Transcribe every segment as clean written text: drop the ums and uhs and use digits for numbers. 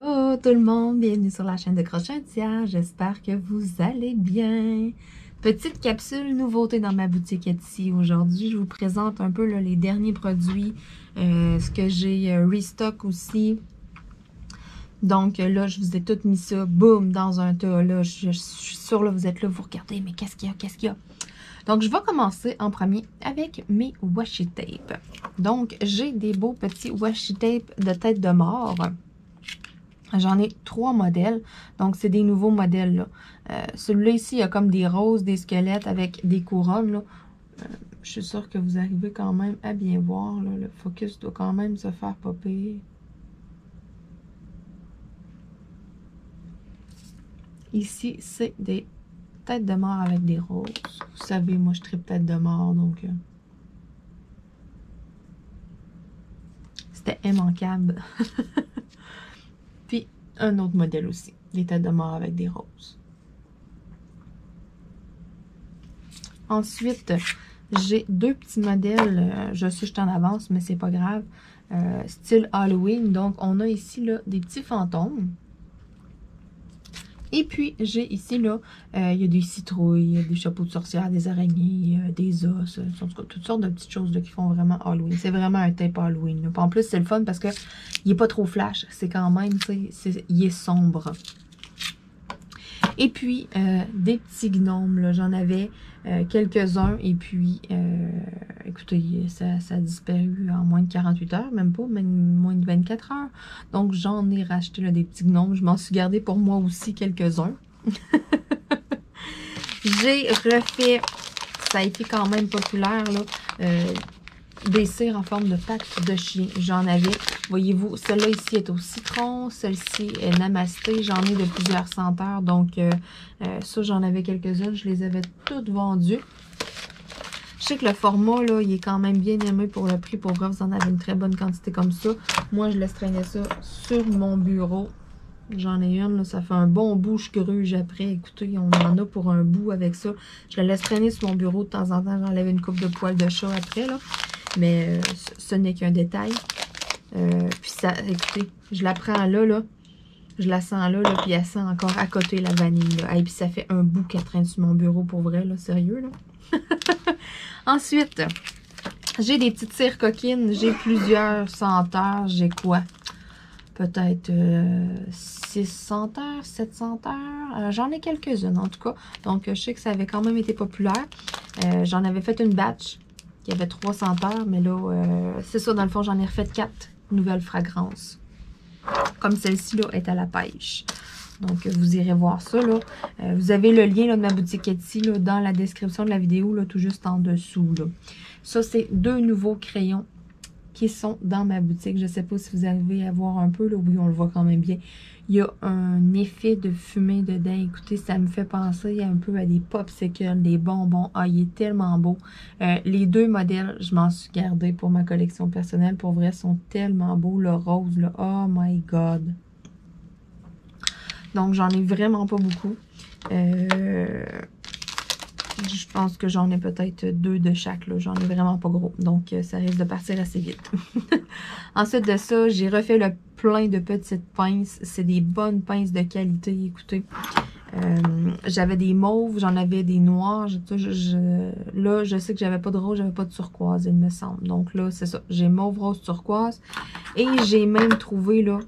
Hello tout le monde, bienvenue sur la chaîne de Crochet India, j'espère que vous allez bien. Petite capsule nouveauté dans ma boutique Etsy. Aujourd'hui, je vous présente un peu là, les derniers produits, ce que j'ai restock aussi. Donc là, je vous ai tout mis ça, boum, dans un tas. Là, je suis sûre, là, vous êtes là, vous regardez, mais qu'est-ce qu'il y a, qu'est-ce qu'il y a? Donc, je vais commencer en premier avec mes washi tape. Donc, j'ai des beaux petits washi tape de tête de mort. J'en ai 3 modèles, donc c'est des nouveaux modèles là. Celui-là ici, il y a comme des roses, des squelettes avec des couronnes là. Je suis sûre que vous arrivez quand même à bien voir là. Le focus doit quand même se faire popper. Ici, c'est des têtes de mort avec des roses. Vous savez, moi je tripe tête de mort, donc c'était immanquable. Puis, un autre modèle aussi, des têtes de mort avec des roses. Ensuite, j'ai 2 petits modèles, je sais que je suis en avance, mais c'est pas grave, style Halloween. Donc, on a ici là, des petits fantômes. Et puis, j'ai ici, là, il y a des citrouilles, des chapeaux de sorcière, des araignées, des os, en tout cas, toutes sortes de petites choses là, qui font vraiment Halloween. C'est vraiment un tape Halloween. Là. En plus, c'est le fun parce que il n'est pas trop flash. C'est quand même, il est sombre. Et puis, des petits gnomes, j'en avais quelques-uns. Et puis, écoutez, ça a disparu en moins de 48 heures, même pas, même moins de 24 heures. Donc, j'en ai racheté là, des petits gnomes. Je m'en suis gardé pour moi aussi quelques-uns. J'ai refait, ça a été quand même populaire, là, des cires en forme de pattes de chien. J'en avais, voyez-vous, celle-là ici est au citron, celle-ci est namasté. J'en ai de plusieurs senteurs, donc ça, j'en avais quelques-unes. Je les avais toutes vendues. Je sais que le format, là, il est quand même bien aimé pour le prix. Pour vrai, vous en avez une très bonne quantité comme ça. Moi, je laisse traîner ça sur mon bureau. J'en ai une, là, ça fait un bon bout, je gruge après. Écoutez, on en a pour un bout avec ça. Je la laisse traîner sur mon bureau de temps en temps. J'enlève une coupe de poils de chat après, là. Mais ce n'est qu'un détail. Puis ça, écoutez, je la prends là. Je la sens là, puis elle sent encore à côté la vanille, là. Et puis ça fait un bout qu'elle traîne sur mon bureau, pour vrai, là, sérieux, là. Ensuite, j'ai des petites cires coquines. J'ai plusieurs senteurs. J'ai quoi? Peut-être 6 senteurs, 7 senteurs. J'en ai quelques-unes, en tout cas. Donc, je sais que ça avait quand même été populaire. J'en avais fait une batch qui avait 3 senteurs. Mais là, c'est ça, dans le fond, j'en ai refait 4 nouvelles fragrances. Comme celle-ci, là, est à la pêche. Donc, vous irez voir ça, là. Vous avez le lien là, de ma boutique Etsy là, dans la description de la vidéo, là, tout juste en dessous. Là. Ça, c'est 2 nouveaux crayons qui sont dans ma boutique. Je ne sais pas si vous arrivez à voir un peu. Là. Oui, on le voit quand même bien. Il y a un effet de fumée dedans. Écoutez, ça me fait penser un peu à des popsicles, des bonbons. Ah, il est tellement beau. Les 2 modèles, je m'en suis gardée pour ma collection personnelle. Pour vrai, sont tellement beaux. Le rose, là, oh my God. Donc, j'en ai vraiment pas beaucoup. Je pense que j'en ai peut-être 2 de chaque. J'en ai vraiment pas gros. Donc, ça risque de partir assez vite. Ensuite de ça, j'ai refait le plein de petites pinces. C'est des bonnes pinces de qualité. Écoutez, j'avais des mauves, j'en avais des noirs. Là, je sais que j'avais pas de rose, j'avais pas de turquoise, il me semble. Donc là, c'est ça. J'ai mauve, rose, turquoise. Et j'ai même trouvé, là,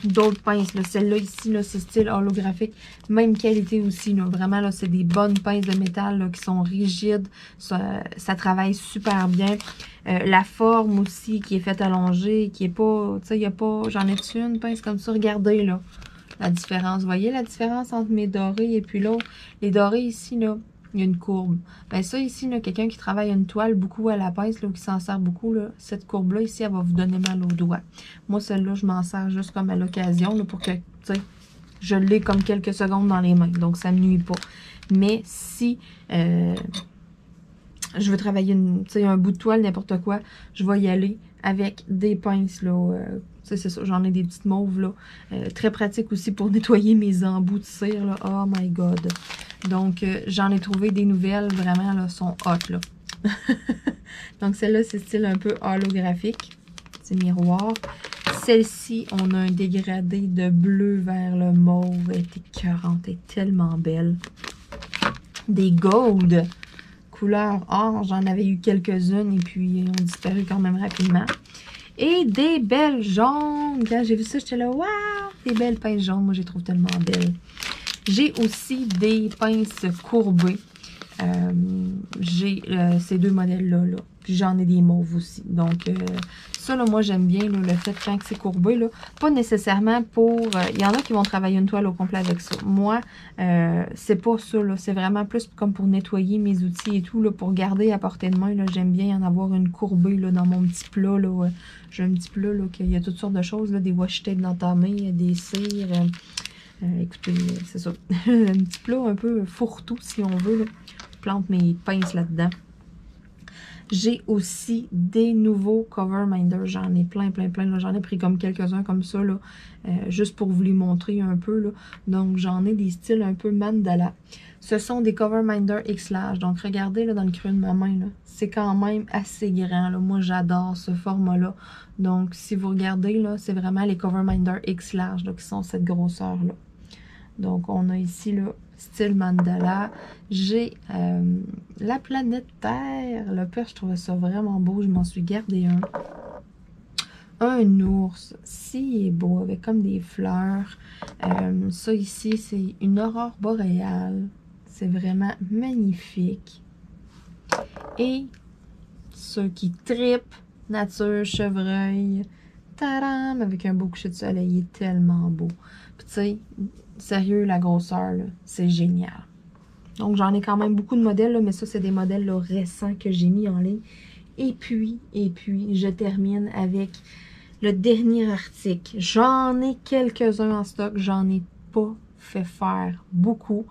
d'autres pinces. Celle-là ici, c'est style holographique. Même qualité aussi. Là. Vraiment, là, c'est des bonnes pinces de métal là, qui sont rigides. Ça travaille super bien. La forme aussi qui est faite allongée, qui est pas... Tu sais, il n'y a pas... J'en ai dessus une pince comme ça. Regardez, là, la différence. Vous voyez la différence entre mes dorés et puis l'autre? Les dorés ici, là, il y a une courbe. Ben ça ici, quelqu'un qui travaille une toile beaucoup à la pince, là, ou qui s'en sert beaucoup, là, cette courbe-là ici, elle va vous donner mal aux doigts. Moi, celle-là, je m'en sers juste comme à l'occasion, pour que, tu sais, je l'ai comme quelques secondes dans les mains. Donc, ça ne me nuit pas. Mais si je veux travailler un bout de toile, n'importe quoi, je vais y aller avec des pinces, là. C'est ça, j'en ai des petites mauves, là. Très pratique aussi pour nettoyer mes embouts de cire, là. Oh my God. Donc, j'en ai trouvé des nouvelles, vraiment, là, sont hot, là. Donc, celle-là, c'est style un peu holographique. C'est miroir. Celle-ci, on a un dégradé de bleu vers le mauve. Elle est écœurante, elle est tellement belle. Des gold, couleur or, j'en avais eu quelques-unes et puis ils ont disparu quand même rapidement. Et des belles jaunes. Quand j'ai vu ça, j'étais là, waouh! Des belles pinces jaunes, moi je les trouve tellement belles. J'ai aussi des pinces courbées. J'ai ces deux modèles-là. Là. Puis j'en ai des mauves aussi. Donc, ça, là, moi, j'aime bien là, le fait quand c'est courbé. Là, pas nécessairement pour... Il y en a qui vont travailler une toile au complet avec ça. Moi, c'est pas ça. C'est vraiment plus comme pour nettoyer mes outils et tout. Là, pour garder à portée de main, j'aime bien en avoir une courbée là, dans mon petit plat. J'ai un petit plat là, qu'il y a toutes sortes de choses. Là, des washi tape d'entamé, des cires... écoutez, c'est ça. Un petit plat un peu fourre-tout, si on veut. Là. Je plante mes pinces là-dedans. J'ai aussi des nouveaux cover minders. J'en ai plein. J'en ai pris comme quelques-uns comme ça, là, juste pour vous les montrer un peu. Là. Donc, j'en ai des styles un peu mandala. Ce sont des cover minders X large. Donc, regardez là, dans le creux de ma main. C'est quand même assez grand. Là. Moi, j'adore ce format-là. Donc, si vous regardez, là, c'est vraiment les cover minders X large là, qui sont cette grosseur-là. Donc, on a ici, là, style mandala. J'ai la planète Terre. Le père, je trouvais ça vraiment beau. Je m'en suis gardé un. Un ours. Si, est beau, avec comme des fleurs. Ça ici, c'est une aurore boréale. C'est vraiment magnifique. Et ceux qui tripent, nature, chevreuil. Tadam! Avec un beau coucher de soleil. Il est tellement beau. Puis tu sais, sérieux, la grosseur, c'est génial. Donc, j'en ai quand même beaucoup de modèles, là, mais ça, c'est des modèles là, récents que j'ai mis en ligne. Et puis, je termine avec le dernier article. J'en ai quelques-uns en stock. J'en ai pas fait faire beaucoup.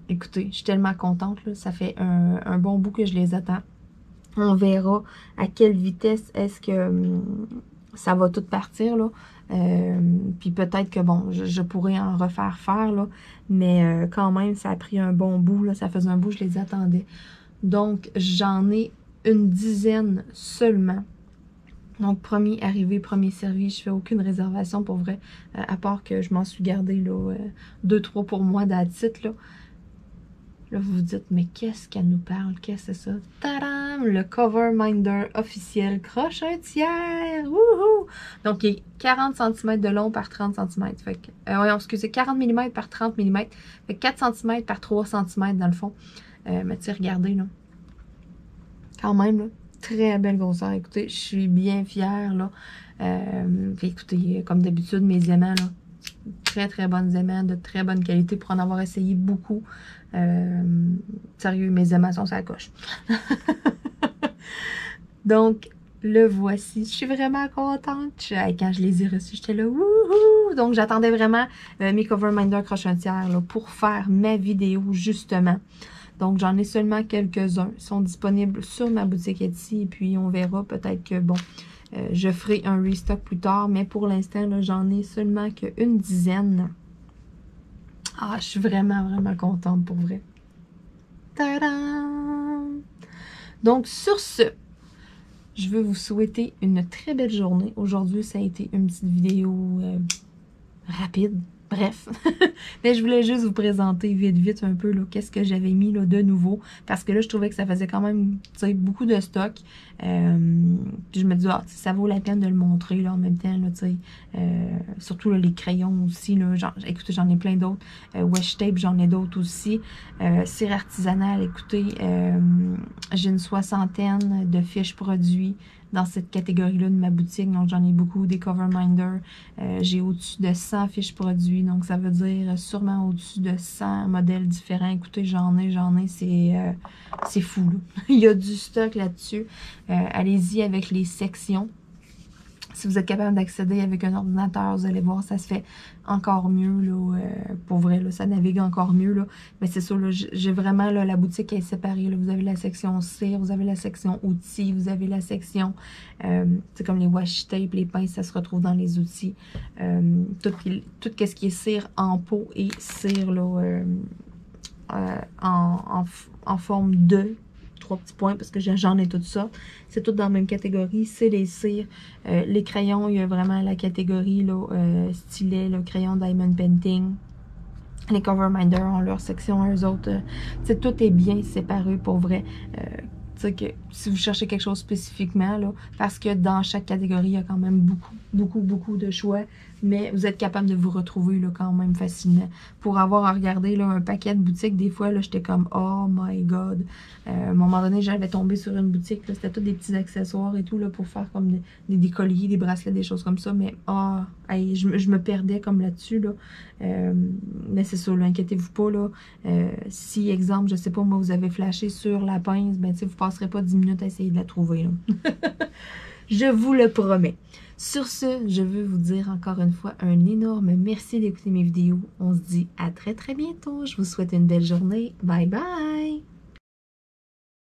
Écoutez, je suis tellement contente. Là. Ça fait un bon bout que je les attends. On verra à quelle vitesse est-ce que ça va tout partir, là. Puis peut-être que, bon, je pourrais en refaire faire, là. Mais quand même, ça a pris un bon bout, là. Ça faisait un bout, je les attendais. Donc, j'en ai une dizaine seulement. Donc, premier arrivé, premier servi. Je fais aucune réservation pour vrai. À part que je m'en suis gardé, là, 2-3 pour moi d'attitude, là. Là, vous vous dites, mais qu'est-ce qu'elle nous parle? Qu'est-ce que c'est ça? Tadam! Le Cover Minder officiel croche un tiers! Wouhou! Donc, il est 40 cm de long par 30 cm. Fait que, voyons, excusez, 40 mm par 30 mm. Fait que 4 cm par 3 cm dans le fond. Mais tu sais, regardez, là. Quand même, là. Très belle grosseur. Écoutez, je suis bien fière, là. Puis écoutez, comme d'habitude, mes aimants, là. Très bonnes aimants, de très bonne qualité pour en avoir essayé beaucoup. Sérieux, mes aimants sont sur la coche. Donc, le voici. Je suis vraiment contente. Quand je les ai reçus, j'étais là, wouhou! Donc, j'attendais vraiment mes Cover Minder croche un tiers là, pour faire ma vidéo, justement. Donc, j'en ai seulement quelques-uns. Ils sont disponibles sur ma boutique Etsy. Et puis, on verra peut-être que, bon, je ferai un restock plus tard. Mais pour l'instant, j'en ai seulement qu'une dizaine. Ah, je suis vraiment contente pour vrai. Tadam! Donc, sur ce, je veux vous souhaiter une très belle journée. Aujourd'hui, ça a été une petite vidéo rapide. Bref, mais je voulais juste vous présenter vite un peu qu'est-ce que j'avais mis là, de nouveau. Parce que là, je trouvais que ça faisait quand même beaucoup de stock. Puis je me dis, ah, ça vaut la peine de le montrer là, en même temps. Là, surtout là, les crayons aussi. Là, écoutez, j'en ai plein d'autres. Washi tape, j'en ai d'autres aussi. Cire artisanale, écoutez, j'ai une 60aine de fiches produits dans cette catégorie-là de ma boutique. Donc, j'en ai beaucoup, des cover minders. J'ai au-dessus de 100 fiches produits. Donc, ça veut dire sûrement au-dessus de 100 modèles différents. Écoutez, j'en ai, c'est fou. Là. Il y a du stock là-dessus. Allez-y avec les sections. Si vous êtes capable d'accéder avec un ordinateur, vous allez voir, ça se fait encore mieux, là, pour vrai, là, ça navigue encore mieux, là. Mais c'est ça, là, j'ai vraiment, là, la boutique est séparée, là. Vous avez la section cire, vous avez la section outils, vous avez la section, c'est comme les washi tape, les pinces, ça se retrouve dans les outils. Tout ce qui est cire en pot et cire, là, en forme de 3 petits points parce que j'en ai tout ça. C'est tout dans la même catégorie. C'est les cires. Les crayons, il y a vraiment la catégorie là, stylet, le crayon Diamond Painting. Les Coverminder ont leur section à eux autres. Tout est bien séparé pour vrai. Que si vous cherchez quelque chose spécifiquement, là, parce que dans chaque catégorie, il y a quand même beaucoup de choix, mais vous êtes capable de vous retrouver là, quand même facilement. Pour avoir à regarder là, un paquet de boutiques, des fois, j'étais comme « Oh my God! » À un moment donné, j'avais tombé sur une boutique, c'était tous des petits accessoires et tout là, pour faire comme des colliers, des bracelets, des choses comme ça, mais hey, je me perdais comme là-dessus. Là. Mais c'est ça, inquiétez-vous pas. Là, si, exemple, je sais pas, moi, vous avez flashé sur la pince, ben, vous passerez pas 10 minutes à essayer de la trouver. Là. Je vous le promets. Sur ce, je veux vous dire encore une fois un énorme merci d'écouter mes vidéos. On se dit à très bientôt. Je vous souhaite une belle journée. Bye bye!